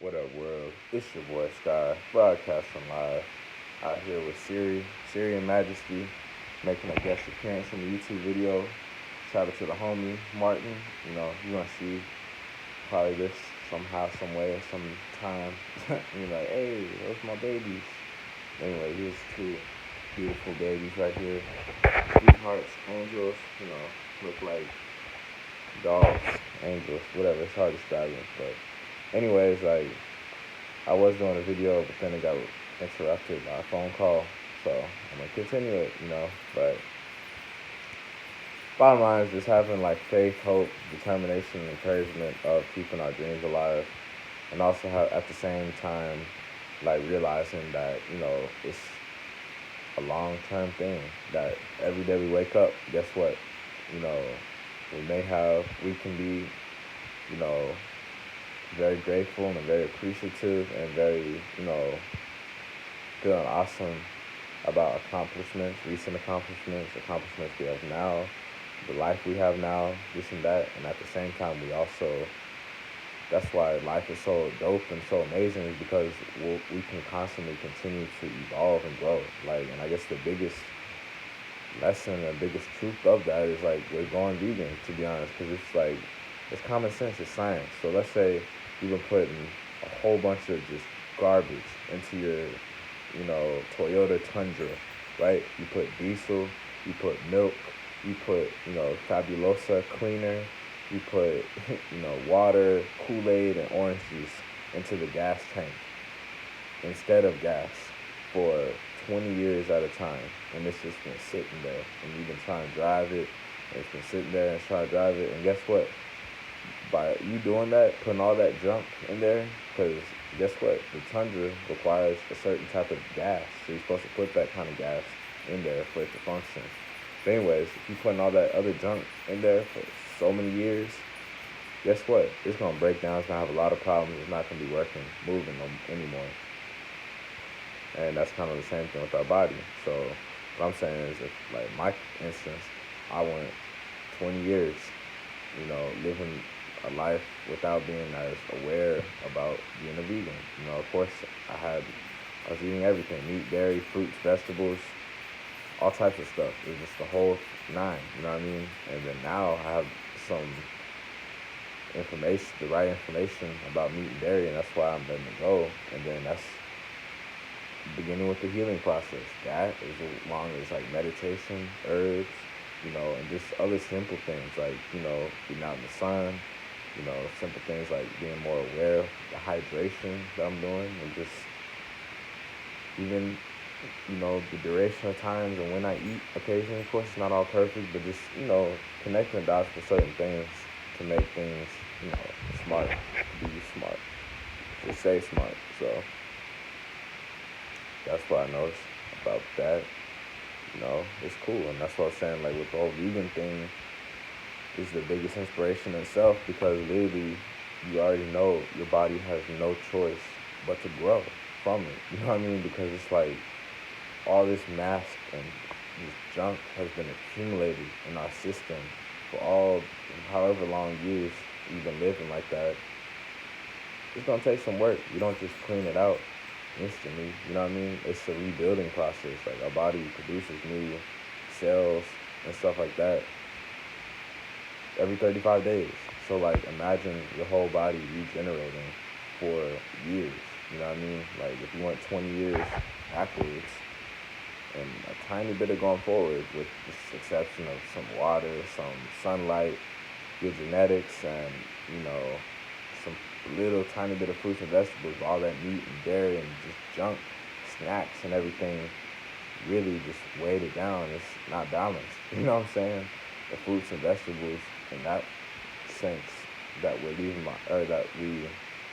What up, world? It's your boy Sky, broadcasting live out here with Siri and Majesty, making a guest appearance in the YouTube video. Shout out to the homie Martin. You're gonna see probably this somehow, some way, some time. You're like, hey, those my babies. Anyway, here's two beautiful babies right here, sweethearts, angels. Look like dogs, angels, whatever. It's hard to describe them, but anyways, I was doing a video, but then it got interrupted by a phone call. So I'm gonna continue it. But bottom line is just having like faith, hope, determination, and encouragement of keeping our dreams alive, and also have, at the same time, like realizing that it's a long-term thing. That every day we wake up, guess what? You know, we can be, you know, very grateful and very appreciative and very, feeling awesome about accomplishments, recent accomplishments we have now, the life we have now, this and that. And at the same time, that's why life is so dope and so amazing, is because we can constantly continue to evolve and grow. And I guess the biggest lesson and biggest truth of that is like we're going vegan, to be honest, because it's common sense, it's science. So let's say you've been putting a whole bunch of just garbage into your Toyota Tundra, right? You put diesel, you put milk, you put Fabulosa cleaner, you put water, Kool-Aid, and orange juice into the gas tank instead of gas for 20 years at a time, and it's just been sitting there, and you've been trying to drive it, and it's been sitting there and trying to drive it, and guess what? By you doing that, putting all that junk in there, because guess what? The Tundra requires a certain type of gas, so you're supposed to put that kind of gas in there for it to function. But anyways, if you're putting all that other junk in there for so many years, guess what? It's going to break down. It's going to have a lot of problems. It's not going to be moving anymore. And that's kind of the same thing with our body. So what I'm saying is, if, like my instance, I went 20 years, living a life without being as aware about being a vegan. Of course, I was eating everything: meat, dairy, fruits, vegetables, all types of stuff. It was just the whole nine. You know what I mean? And then now I have some information, the right information about meat and dairy, and that's why I'm letting it go. And then that's beginning with the healing process. That is as long as like meditation, herbs, and just other simple things like, being out in the sun, simple things like being more aware of the hydration that I'm doing, and just even, the duration of times and when I eat occasionally. Of course, it's not all perfect, but just, connecting the dots for certain things to make things, smart, to be smart, to say smart. So that's what I noticed about that. It's cool. And that's what I was saying, like with the whole vegan thing, is the biggest inspiration in itself, because literally you already know your body has no choice but to grow from it. You know what I mean? Because it's like all this mass and this junk has been accumulated in our system for however long years you've been living like that. It's gonna take some work. You don't just clean it out instantly. You know what I mean? It's a rebuilding process. Like our body produces new cells and stuff like that every 35 days. So like imagine your whole body regenerating for years. You know what I mean? Like if you went 20 years backwards and a tiny bit of going forward, with the exception of some water, some sunlight, your genetics, and some little tiny bit of fruits and vegetables, all that meat and dairy and just junk, snacks and everything really just weighed it down. It's not balanced. You know what I'm saying? The fruits and vegetables, in that sense, that we're leaving,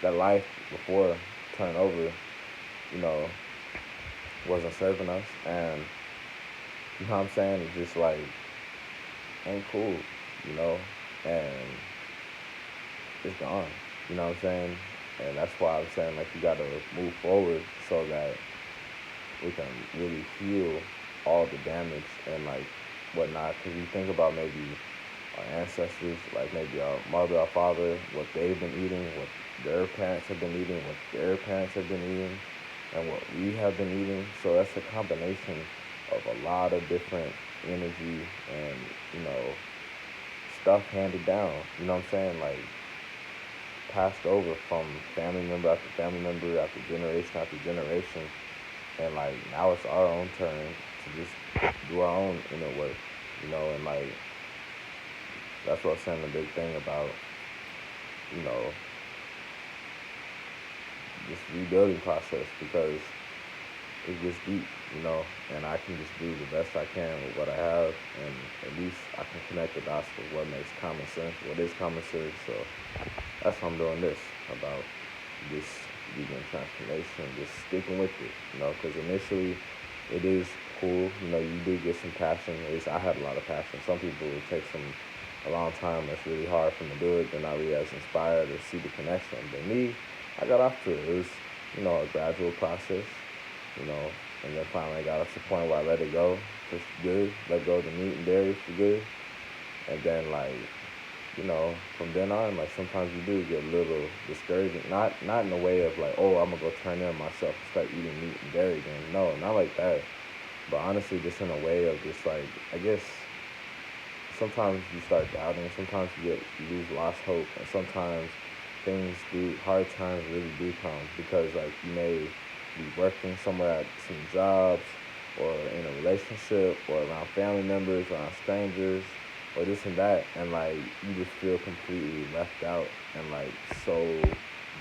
that life before turnover, wasn't serving us. And you know what I'm saying? It's just like ain't cool, and it's gone. You know what I'm saying? And that's why I'm saying, like, you gotta move forward so that we can really heal all the damage and like whatnot. Because you think about maybe our ancestors, like maybe our mother, our father, what they've been eating, what their parents have been eating, what their parents have been eating, and what we have been eating. So that's a combination of a lot of different energy and, you know, stuff handed down. You know what I'm saying? Like passed over from family member after family member after generation. And like now it's our own turn to just do our own inner work, you know, and like that's what I'm saying the big thing about, you know, this rebuilding process because it gets deep, you know, and I can just do the best I can with what I have, and at least I can connect the dots with what makes common sense, what is common sense. So that's why I'm doing this about this vegan transformation, just sticking with it, you know, because initially it is cool, you know, you do get some passion. At least I had a lot of passion. Some people it takes them a long time. It's really hard for them to do it. They're not really as inspired or see the connection. But me, I got off to it. It was, you know, a gradual process, you know, and then finally I got up to the point where I let it go for good, let go of the meat and dairy for good, and then like, you know, from then on, like sometimes you do get a little discouraging. Not in the way of like, oh, I'm gonna go turn in myself and start eating meat and dairy again. No, not like that. But honestly, just in a way of just like, I guess sometimes you start doubting. Sometimes you lose lost hope, and sometimes hard times really do come because like you may be working somewhere at some jobs or in a relationship or around family members, around strangers or this and that, and like you just feel completely left out and like so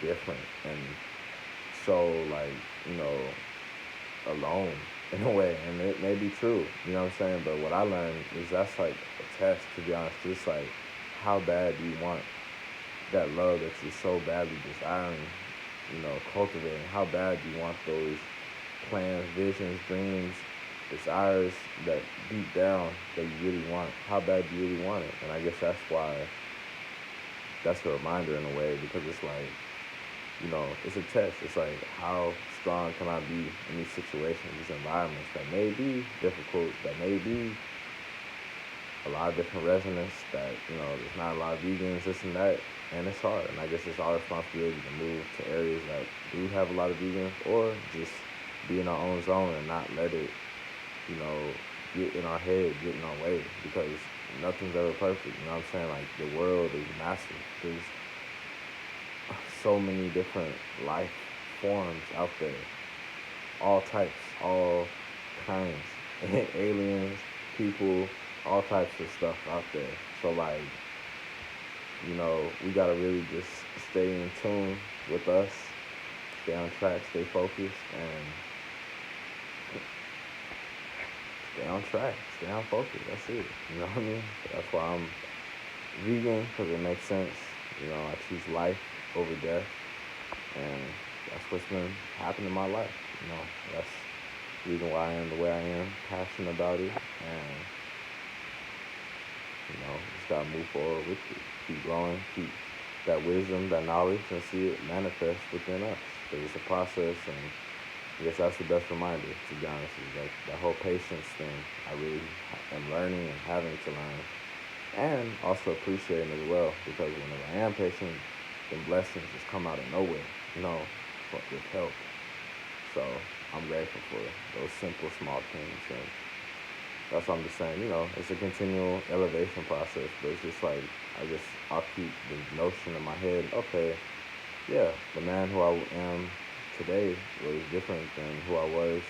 different and so like, you know, alone in a way, and it may be true, you know what I'm saying? But what I learned is that's like a test, to be honest. Just like how bad do you want that love that you're so badly desiring, you know, cultivating? How bad do you want those plans, visions, dreams, desires that deep down that you really want? How bad do you really want it? And I guess that's why that's a reminder in a way, because it's like, you know, it's a test. It's like, how strong can I be in these situations, these environments that may be difficult, that may be a lot of different resonance, that, you know, there's not a lot of vegans, this and that, and it's hard. And I guess it's our responsibility to move to areas that do have a lot of vegans, or just be in our own zone and not let it, you know, get in our head, get in our way, because nothing's ever perfect. You know what I'm saying? Like, the world is massive. There's so many different life forms out there, all types, all kinds, aliens, people, all types of stuff out there. So like, you know, we gotta really just stay in tune with us, stay on track, stay focused, and stay on track, stay on focus. That's it. You know what I mean? That's why I'm vegan, because it makes sense. You know, I choose life over death, and that's what's been happening in my life. You know, that's the reason why I am the way I am, passionate about it, and you know, just gotta move forward with it, keep growing, keep that wisdom, that knowledge, and see it manifest within us. Because it's a process, and I guess that's the best reminder, to be honest, is like that whole patience thing. I really am learning and having to learn, and also appreciating as well, because whenever I am patient, then blessings just come out of nowhere, you know, with help. So I'm grateful for those simple, small things, and that's what I'm just saying. You know, it's a continual elevation process, but it's just like I'll keep the notion in my head. Okay, yeah, the man who I am today was different than who I was,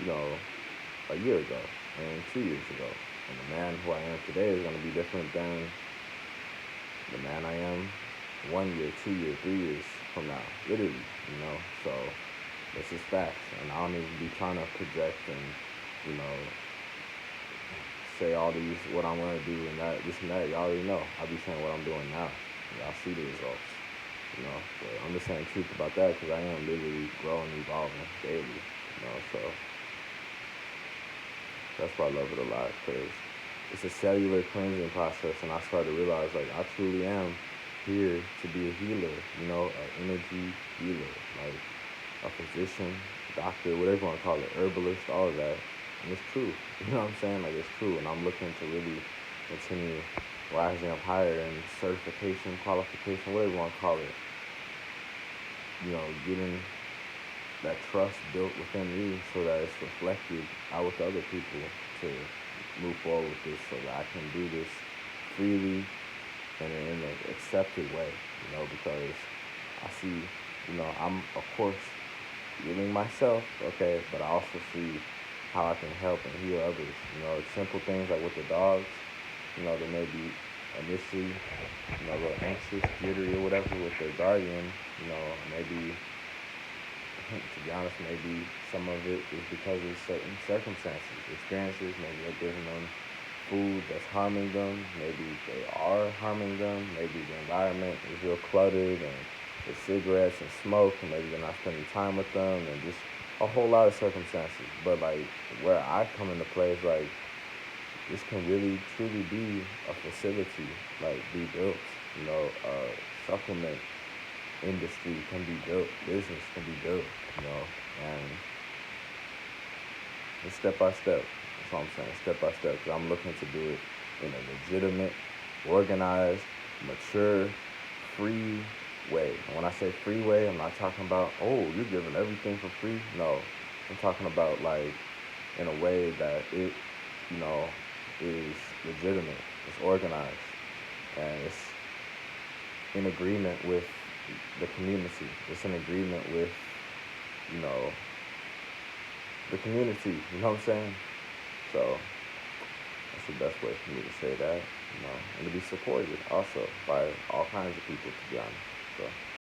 you know, a year ago and 2 years ago. And the man who I am today is going to be different than the man I am 1 year, 2 years, 3 years from now. Literally, you know. So this is facts, and I don't even be trying to project and, you know, say all these what I'm gonna do and that, this and that. Y'all already know. I'll be saying what I'm doing now. Y'all see the results. You know, but I'm just saying the truth about that, because I am literally growing, evolving daily. You know, so that's why I love it a lot, because it's a cellular cleansing process, and I started to realize like I truly am here to be a healer. You know, an energy healer, like a physician, doctor, whatever you want to call it, herbalist, all of that. And it's true. You know what I'm saying? Like, it's true. And I'm looking to really continue rising up higher in certification, qualification, whatever you want to call it. Getting that trust built within me so that it's reflected out with other people to move forward with this so that I can do this freely and in an accepted way, because I see, I'm of course healing myself, okay, but I also see how I can help and heal others. It's simple things like with the dogs, they may be initially, a little anxious, jittery or whatever with their guardian, maybe to be honest, maybe some of it is because of certain circumstances, experiences. Maybe they're giving them food that's harming them. Maybe they are harming them. Maybe the environment is real cluttered and with cigarettes and smoke, and maybe they're not spending time with them, and just a whole lot of circumstances. But like where I come into play is like this can really truly be a facility, like be built. Supplement industry can be built, business can be built, and it's step by step. That's all I'm saying, step by step. Because I'm looking to do it in a legitimate, organized, mature, free way. And when I say free way, I'm not talking about, oh, you're giving everything for free. No, I'm talking about like in a way that it, you know, is legitimate, it's organized, and it's in agreement with the community. It's in agreement with, you know, the community. You know what I'm saying? So that's the best way for me to say that. And to be supported also by all kinds of people, to be honest. So.